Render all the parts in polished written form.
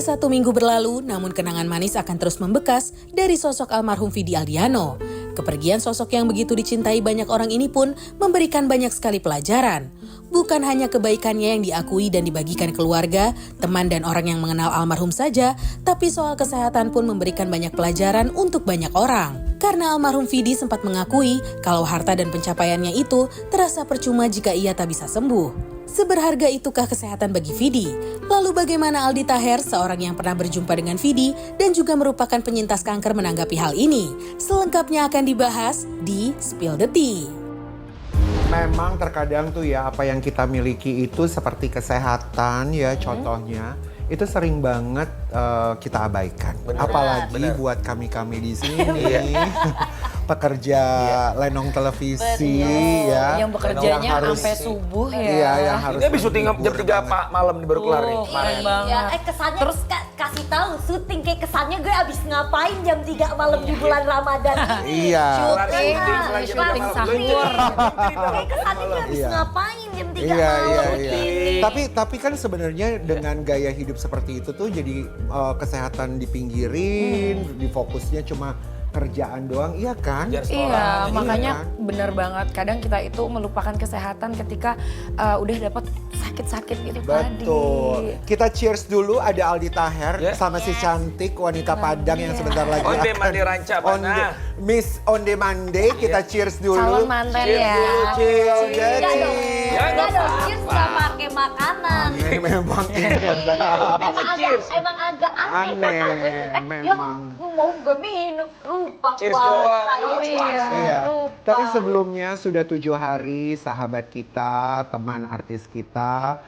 Sudah 1 minggu berlalu, namun kenangan manis akan terus membekas dari sosok almarhum Vidi Aldiano. Kepergian sosok yang begitu dicintai banyak orang ini pun memberikan banyak sekali pelajaran. Bukan hanya kebaikannya yang diakui dan dibagikan keluarga, teman dan orang yang mengenal almarhum saja, tapi soal kesehatan pun memberikan banyak pelajaran untuk banyak orang. Karena almarhum Vidi sempat mengakui kalau harta dan pencapaiannya itu terasa percuma jika ia tak bisa sembuh. Seberharga itukah kesehatan bagi Vidi? Lalu bagaimana Aldi Taher, seorang yang pernah berjumpa dengan Vidi dan juga merupakan penyintas kanker menanggapi hal ini? Selengkapnya akan dibahas di Spill the Tea. Memang terkadang tuh ya apa yang kita miliki itu seperti kesehatan ya contohnya itu sering banget kita abaikan. Apalagi buat kami-kami di sini pekerja lenong televisi ya. Yang bekerjanya sampai subuh ya. Iya, yang harus. Ini habis syuting jam 3 malam nih baru kelar nih. Keren banget. Ya, kesannya terus kasih tahu syuting kayak kesannya gue abis ngapain jam 3 malam di bulan Ramadan ini. Iya. Syuting sahur. Kayak kesannya gue abis ngapain jam 3 Iya, malam iya. ini. Tapi kan sebenarnya dengan gaya hidup seperti itu tuh jadi kesehatan dipinggirin, difokusnya cuma kerjaan doang, iya kan? Iya, makanya kan? bener banget. Kadang kita itu melupakan kesehatan ketika udah dapat sakit-sakit itu tadi. Betul. Kita cheers dulu, ada Aldi Taher sama si cantik wanita Padang yang sebentar lagi Onde akan Mande Ranca Bana. Miss Onde Mande. Kita cheers dulu. Calon mantan ya. Cheers. Enggak dong, Ya, enggak dong, cheers gak pakai makanan. Memang Emang agak aneh. aneh, Ya, memang. gue mau gak minum, lupa Cheers puasa. doang. Iya. Lupa. Tapi sebelumnya sudah 7 hari sahabat kita, teman artis kita,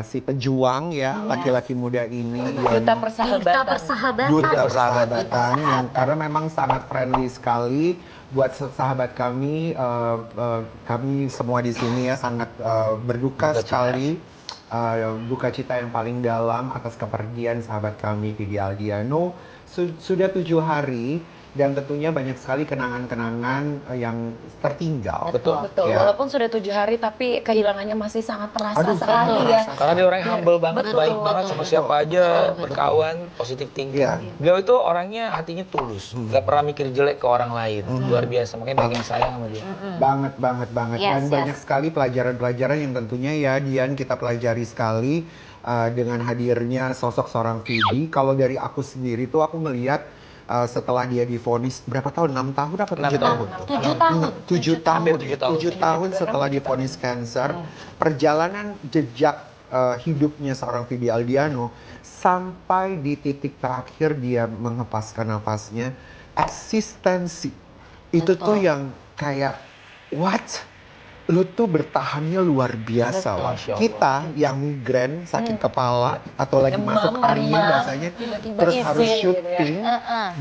si pejuang ya, laki-laki muda ini yang Duta persahabatan. duta persahabatan yang karena memang sangat friendly sekali buat sahabat kami. Kami semua di sini ya sangat berduka sekali. Duka cita yang paling dalam atas kepergian sahabat kami Vidi Aldiano. Sudah 7 hari dan tentunya banyak sekali kenangan-kenangan yang tertinggal. Betul. Ya. Walaupun sudah 7 hari tapi kehilangannya masih sangat terasa Aduh, sekali ya. Karena dia orang yang humble banget, Betul. baik banget sama siapa aja, berkawan, positif tinggi. Iya. Beliau itu orangnya hatinya tulus, nggak pernah mikir jelek ke orang lain. Luar biasa, makanya banyak yang sayang sama dia. Banget. Dan banyak sekali pelajaran-pelajaran yang tentunya ya Dian kita pelajari sekali dengan hadirnya sosok seorang Vidi. Kalau dari aku sendiri tuh aku melihat setelah dia divonis berapa tahun? 6 tahun apa 7 tahun? 7 tahun. 7 tahun setelah divonis kanker, perjalanan jejak hidupnya seorang Vidi Aldiano sampai di titik terakhir dia menghempaskan nafasnya, eksistensi itu tuh yang kayak what? Lu tuh bertahannya luar biasa loh. Kita yang migrain, sakit kepala atau lagi masuk angin biasanya terus harus syuting,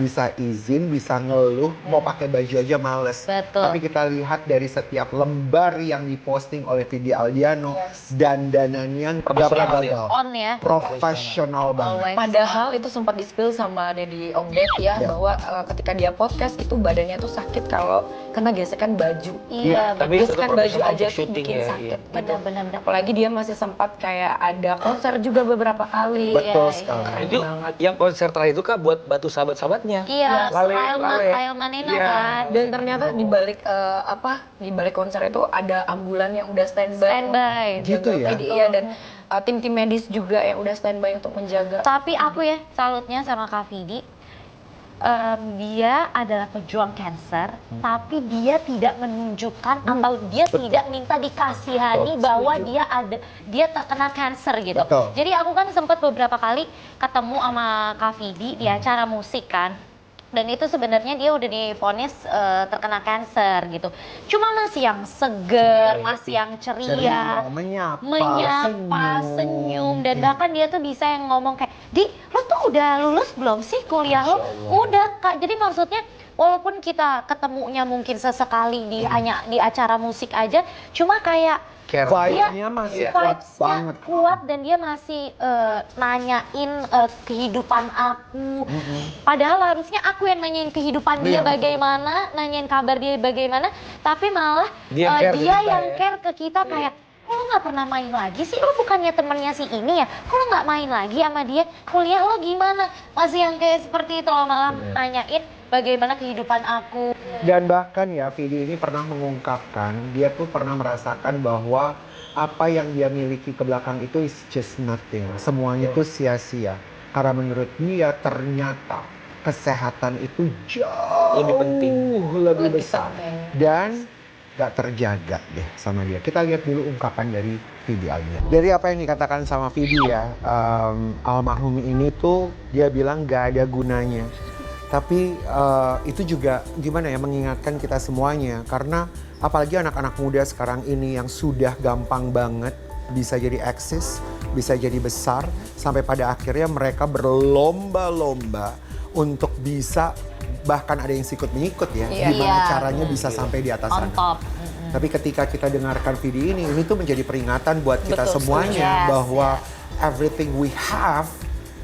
bisa izin, bisa ngeluh, mau pakai baju aja males. Betul. Tapi kita lihat dari setiap lembar yang diposting oleh Vidi Aldiano, dandanannya nggak pernah gagal. On ya. Profesional banget. Padahal itu sempat di-spill sama Deddy Om Dev ya, bahwa ketika dia podcast itu badannya tuh sakit kalau kena gesekan baju. Iya, Tapi Gesekan itu baju profesional aja untuk tuh syuting bikin ya, sakit. iya. benar-benar. Apalagi dia masih sempat kayak ada konser juga beberapa kali. Betul Iya, sekali. Itu yang konser terakhir itu Kak buat bantu sahabat-sahabatnya. Iya, Lale. Style Manena Iya. kan. Dan ternyata di balik konser itu ada ambulan yang udah standby. Gitu ya? Iya, dan tim-tim medis juga yang udah standby untuk menjaga. Tapi aku ya salutnya sama Kak Vidi. Dia adalah pejuang cancer, tapi dia tidak menunjukkan atau dia tidak minta dikasihani bahwa dia terkena cancer gitu. Betul. Jadi aku kan sempat beberapa kali ketemu sama Kak Vidi di acara musik kan. Dan itu sebenarnya dia udah divonis terkena cancer gitu. Cuma masih yang seger, masih yang ceria, menyapa, senyum. Dan bahkan dia tuh bisa yang ngomong kayak, "Di, lo tuh udah lulus belum sih kuliah lo?" Udah Kak, jadi maksudnya walaupun kita ketemunya mungkin sesekali hanya di acara musik aja, cuma kayak Vibe-nya masih kuat banget. Kuat dan dia masih nanyain kehidupan aku. Padahal harusnya aku yang nanyain kehidupan dia bagaimana, nanyain kabar dia bagaimana, tapi malah Dia care ke dia kita yang ya. care ke kita kayak, kok lo nggak pernah main lagi sih? Lo bukannya temennya si ini ya? Kok lo nggak main lagi sama dia? Kuliah lo gimana? Masih yang kayak seperti itu lo malah nanyain bagaimana kehidupan aku. Dan bahkan ya Vidi ini pernah mengungkapkan, dia tuh pernah merasakan bahwa apa yang dia miliki ke belakang itu is just nothing. Semuanya tuh sia-sia. Karena menurut dia ternyata kesehatan itu jauh Lebih penting. lebih besar. penting. Dan gak terjaga deh sama dia. Kita lihat dulu ungkapan dari Vidi Aldiano. Dari apa yang dikatakan sama Vidi ya, almarhum ini tuh dia bilang gak ada gunanya. Tapi itu juga gimana ya, mengingatkan kita semuanya. Karena apalagi anak-anak muda sekarang ini yang sudah gampang banget bisa jadi eksis, bisa jadi besar. Sampai pada akhirnya mereka berlomba-lomba untuk bisa, bahkan ada yang sikut menyikut ya. Iya. Gimana Iya. caranya bisa sampai di atas On sana. top. Tapi ketika kita dengarkan video ini tuh menjadi peringatan buat kita Betul, semuanya. setuju. Yes, bahwa everything we have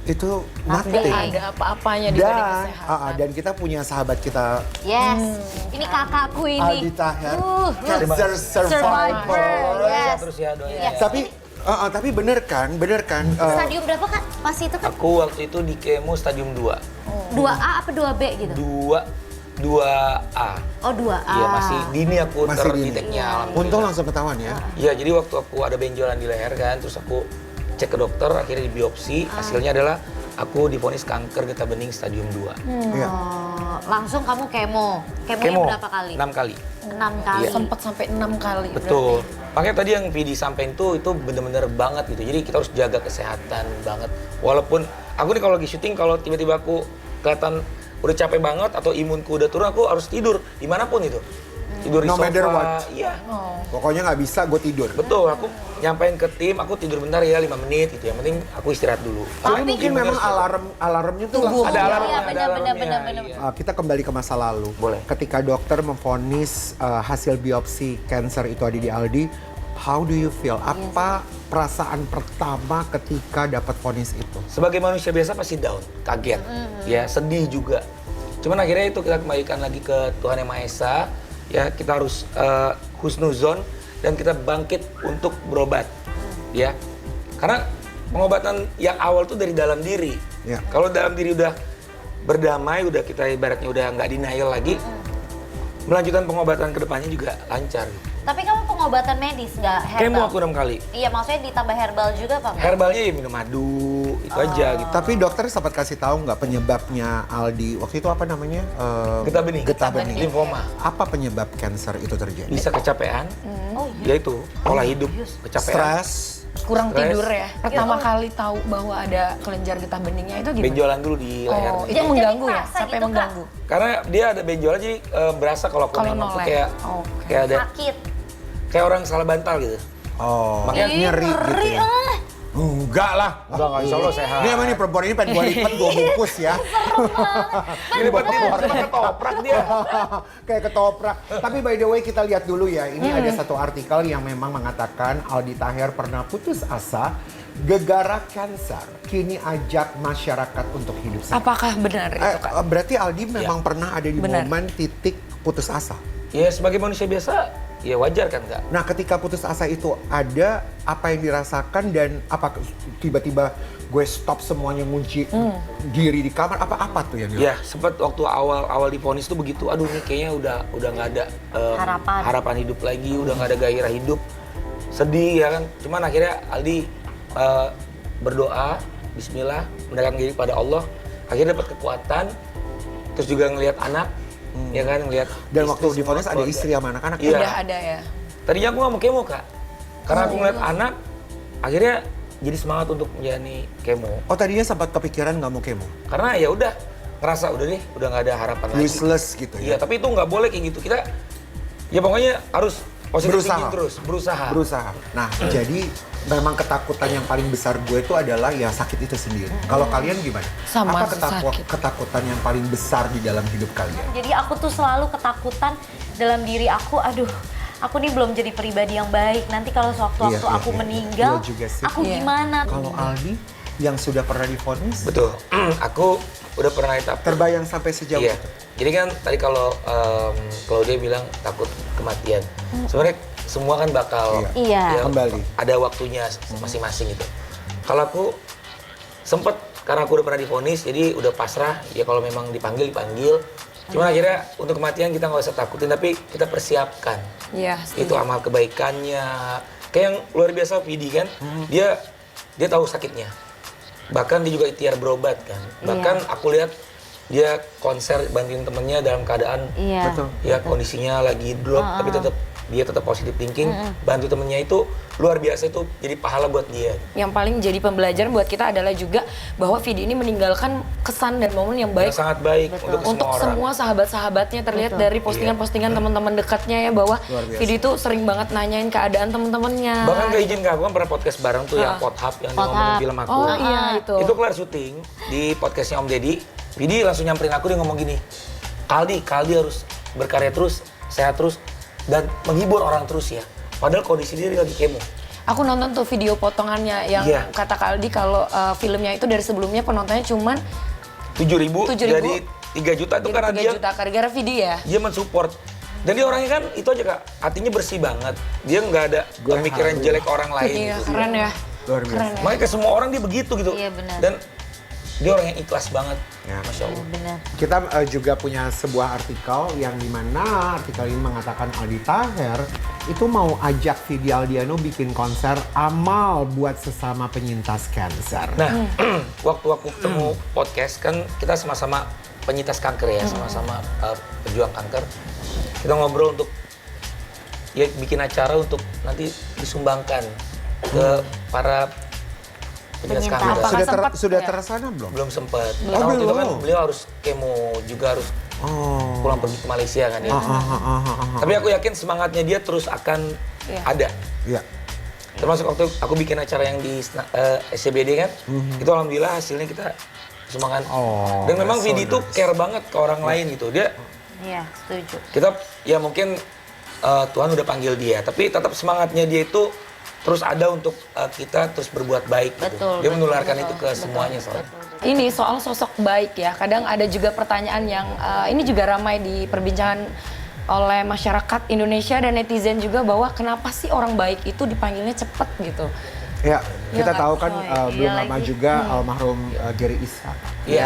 itu Nothing. nothing. Ada apa-apanya dibanding Dan, kesehatan. dan kita punya sahabat kita, Yes, ini kakakku ini. Aldi Taher, Uh, cancer survivor. Yes. Terus ya doain. Yes. Tapi bener kan? Stadium berapa Kak? Pas itu kan Aku waktu itu di kemo stadium 2. 2A apa 2B gitu? 2A. Oh 2A. Iya, masih dini aku Masih dini. terdeteknya. alhamdulillah. Untung langsung ketahuan ya. Iya, jadi waktu aku ada benjolan di leher kan, terus aku cek ke dokter, akhirnya di biopsi, hasilnya adalah aku divonis kanker getah bening stadium 2. Iya. Oh, langsung kamu kemo. Kemonya berapa kali? 6 kali. 6 kali. Iya. Sempat sampai 6 kali. Betul. Makanya tadi yang Vidi sampaikan itu bener-bener banget gitu. Jadi kita harus jaga kesehatan banget. Walaupun aku nih kalau lagi syuting, kalau tiba-tiba aku kelihatan udah capek banget atau imunku udah turun, aku harus tidur dimanapun itu. Tidur di No sofa. matter what. Iya. Pokoknya nggak bisa, gue tidur. Betul, aku nyampein ke tim, aku tidur bentar ya 5 menit gitu. Yang penting aku istirahat dulu. Tapi mungkin memang alarmnya tuh langsung. Ada alarmnya, Iya, ada benar-benar, alarmnya. benar-benar. Iya. Kita kembali ke masa lalu. Boleh. Ketika dokter memvonis hasil biopsi cancer itu ada di Aldi, how do you feel? Apa perasaan pertama ketika dapat vonis itu? Sebagai manusia biasa pasti down, kaget, ya sedih juga. Cuman akhirnya itu kita kembalikan lagi ke Tuhan Yang Maha Esa. Ya kita harus husnuzon dan kita bangkit untuk berobat, ya. Karena pengobatan yang awal tuh dari dalam diri. Ya. Kalau dalam diri udah berdamai, udah kita ibaratnya udah nggak denial lagi, melanjutkan pengobatan kedepannya juga lancar. Tapi kamu pengobatan medis nggak herbal? Kemo aku 6 kali. Iya, maksudnya ditambah herbal juga Pak? Herbalnya ya minum madu, itu aja gitu. Tapi dokter sempat kasih tahu nggak penyebabnya Aldi? Waktu itu apa namanya? Getah bening. Getah bening. Limfoma. Apa penyebab cancer itu terjadi? Bisa kecapean, Oh iya. ya itu pola hidup, kecapean. Stres. Kurang Stres. tidur ya. Pertama kali tahu bahwa ada kelenjar getah beningnya itu gimana? Benjolan dulu di leher. Oh, itu Jadi mengganggu ya? kerasa Sampai gitu, Kak? mengganggu. Karena dia ada benjolan jadi berasa kalau aku Kalau nengok tuh noleh. kayak Oke. kayak ada Sakit. kayak orang salah bantal gitu. Oh, Makanya nyeri gitu ya. Enggak lah. Enggak, insya Allah sehat. Ini emang nih perempuan ini pengen gue lipat, gue bungkus ya. Ini buat ketoprak dia. Kayak ketoprak. Tapi by the way kita lihat dulu ya. Ini ada satu artikel yang memang mengatakan Aldi Taher pernah putus asa gegara kanker. Kini ajak masyarakat untuk hidup sehat. Apakah benar itu Kak? Berarti Aldi memang pernah ada di Benar. momen titik putus asa. Ya sebagai manusia biasa ya wajar kan Kak. Nah ketika putus asa itu ada apa yang dirasakan dan apa tiba-tiba gue stop semuanya ngunci diri di kamar apa tuh yang Ya sempat waktu awal divonis tuh begitu. Aduh nih kayaknya udah nggak ada harapan hidup lagi, udah nggak ada gairah hidup. Sedih ya kan. Cuman akhirnya Aldi berdoa, Bismillah, mendekatkan diri pada Allah. Akhirnya dapat kekuatan. Terus juga ngelihat anak, ya kan ngelihat. Dan waktu istri divonis semua ada istri sama anak-anak. Iya. Udah ada ya? Tadinya aku nggak mau kemo Kak, karena aku ngeliat anak, akhirnya jadi semangat untuk menjalani kemo. Oh tadinya sempat kepikiran nggak mau kemo? Karena ya udah ngerasa udah nih, udah nggak ada harapan lagi. Useless gitu Iya, ya? tapi itu nggak boleh kayak gitu. Kita ya pokoknya harus positive Berusaha. thinking terus, berusaha. Berusaha. Nah jadi memang ketakutan yang paling besar gue itu adalah ya sakit itu sendiri. Kalau kalian gimana? Sama, Apa sakit. ketakutan yang paling besar di dalam hidup kalian? Jadi aku tuh selalu ketakutan dalam diri aku, aduh, aku nih belum jadi pribadi yang baik. Nanti kalau sewaktu-waktu Iya, aku iya. meninggal, Iya juga sih. aku Iya. gimana? Kalau Aldi yang sudah pernah divonis, Betul. Aku udah pernah etap. terbayang sampai sejauh Iya. itu? Jadi kan tadi kalau dia bilang takut kematian. Sebenarnya semua kan bakal Iya. Kembali. ada waktunya masing-masing gitu. Kalau aku sempet karena aku udah pernah divonis, jadi udah pasrah. Ya kalau memang dipanggil. Cuman akhirnya untuk kematian kita nggak usah takutin, tapi kita persiapkan. Iya. Itu amal kebaikannya. Kayak yang luar biasa Vidi kan, dia tahu sakitnya. Bahkan dia juga ikhtiar berobat kan. Bahkan aku lihat dia konser bantuin temennya dalam keadaan Betul. ya kondisinya lagi drop, tapi dia tetap positive thinking, bantu temennya itu luar biasa, itu jadi pahala buat dia. Yang paling jadi pembelajaran buat kita adalah juga bahwa Vidi ini meninggalkan kesan dan momen yang baik Yang sangat baik untuk orang. semua sahabat-sahabatnya. Terlihat dari postingan-postingan teman-teman dekatnya ya, bahwa Vidi itu sering banget nanyain keadaan teman-temannya. Bahkan kayak izin aku kan pernah podcast bareng tuh yang Pothub yang dia ngomongin film aku. Oh iya itu. Itu kelar syuting di podcastnya Om Deddy, Vidi langsung nyamperin aku, dia ngomong gini, Kaldi harus berkarya terus, sehat terus, dan menghibur orang terus ya. Padahal kondisi dia lagi kemo. Aku nonton tuh video potongannya yang kata Kaldi kalau filmnya itu dari sebelumnya penontonnya cuman 7.000 7.000 jadi 3 juta itu karena 3 dia juta gara-gara Vidi ya. dia mensupport. Dan dia orangnya kan itu aja Kak, hatinya bersih banget. Dia nggak ada pemikiran jelek orang lain Iya, gitu. keren ya. Luar biasa. Keren ya. Makanya ke semua orang dia begitu gitu. Iya, benar. Dan dia orang yang ikhlas banget. Ya. Masya Allah. Benar. Kita juga punya sebuah artikel yang dimana artikel ini mengatakan Aldi Taher itu mau ajak Vidi Aldiano bikin konser amal buat sesama penyintas kanker. Nah, waktu aku ketemu podcast kan kita sama-sama penyintas kanker ya, sama-sama pejuang kanker. Kita ngobrol untuk ya bikin acara untuk nanti disumbangkan ke para penyintas Penyintas. kanker. Apakah sempat Sudah ya? terlaksana belum? Belum sempet. Oh, Karena waktu itu kan belum. beliau harus kemo juga, harus Oh. pulang pergi ke Malaysia kan ya. Tapi aku yakin semangatnya dia terus akan ada. Iya. Termasuk waktu aku bikin acara yang di SCBD kan, itu alhamdulillah hasilnya kita sumbangkan. Oh, Dan memang so Vidi tuh nice. care banget ke orang lain gitu. Dia Iya, setuju. kita ya mungkin Tuhan udah panggil dia, tapi tetap semangatnya dia itu terus ada untuk kita terus berbuat baik gitu. Betul, Dia betul, menularkan betul, itu ke semuanya soalnya. Ini soal sosok baik ya. Kadang ada juga pertanyaan yang ini juga ramai diperbincangan oleh masyarakat Indonesia dan netizen juga, bahwa kenapa sih orang baik itu dipanggilnya cepet gitu. Ya, kita kan? tahu kan Oh, belum iya lama lagi. juga almarhum Gary Ishak Iya.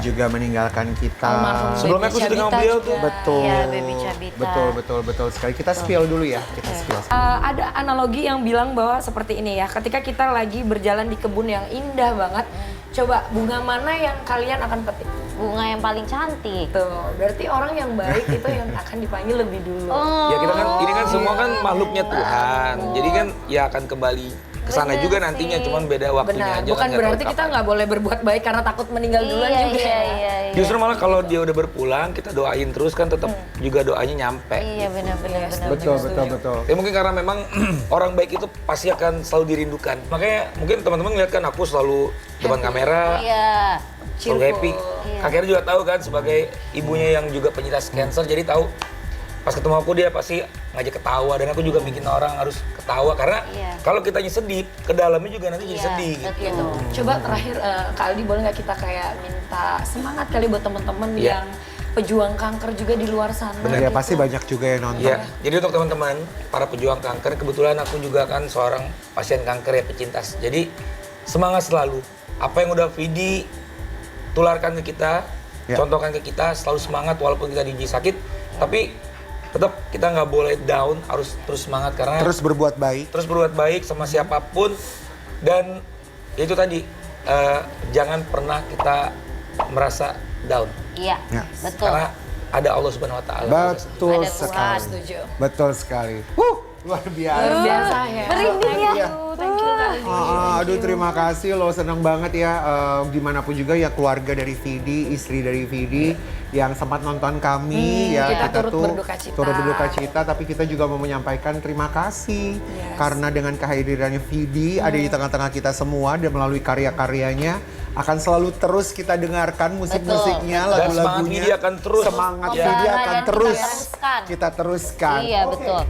juga meninggalkan kita. Almarhum Sebelumnya aku Baby syuting sama Cabita beliau juga. tuh. Betul. Iya, Baby Cabita. Betul sekali. Kita spill dulu ya, kita spill. Ada analogi yang bilang bahwa seperti ini ya, ketika kita lagi berjalan di kebun yang indah banget, coba bunga mana yang kalian akan petik? Bunga yang paling cantik. Tuh, berarti orang yang baik itu yang akan dipanggil lebih dulu. Ya kita kan ini kan semua kan makhluknya Tuhan. Jadi kan ya akan kembali ke sana Bener juga sih. nantinya, cuman beda waktunya Benar, aja. bukan kan, nggak tahu berarti kita kapan. nggak boleh berbuat baik karena takut meninggal duluan Iya, juga. iya. Justru malah kalau dia udah berpulang, kita doain terus kan tetap juga doanya nyampe. Iya, benar-benar. Betul. Ya mungkin karena memang orang baik itu pasti akan selalu dirindukan. Makanya mungkin teman-teman lihat kan aku selalu depan kamera, Iya. selalu happy. Kak Kira juga tahu kan sebagai ibunya yang juga penyintas cancer, jadi tahu pas ketemu aku dia pasti ngajak ketawa, dan aku juga bikin orang harus ketawa karena kalau kitanya sedih, ke dalamnya juga nanti jadi sedih gitu. Gitu. Coba terakhir Kak Aldi, boleh nggak kita kayak minta semangat kali buat teman-teman Iya. yang pejuang kanker juga di luar sana. Benar ya, gitu. pasti banyak juga yang nonton. Iya, jadi untuk teman-teman para pejuang kanker, kebetulan aku juga kan seorang pasien kanker ya, pecintas. Jadi semangat selalu. Apa yang udah Vidi tularkan ke kita, contohkan ke kita, selalu semangat walaupun kita diuji sakit, tapi tetap kita nggak boleh down, harus terus semangat karena Terus berbuat baik. terus berbuat baik sama siapapun, dan ya itu tadi jangan pernah kita merasa down Iya, Ya. betul. karena ada Allah Subhanahu Wa Taala. Betul Ada Tuhan. sekali. Setuju. Betul sekali. Luar biasa. Luar biasa ya. Merinding ya. Thank you Kak Aldi. Aduh, terima kasih loh, senang banget ya, gimana pun juga ya keluarga dari Vidi, istri dari Vidi yang sempat nonton kami ya, kita turut tuh berduka cita. turut berduka cita, tapi kita juga mau menyampaikan terima kasih karena dengan kehadirannya Vidi ada di tengah-tengah kita semua, dan melalui karya-karyanya akan selalu terus kita dengarkan musik-musiknya, Dan semangat lagu-lagunya. Vidi akan terus. Semangat Ya. Vidi akan Dan kita terus teruskan. kita teruskan. Iya, Oke. betul.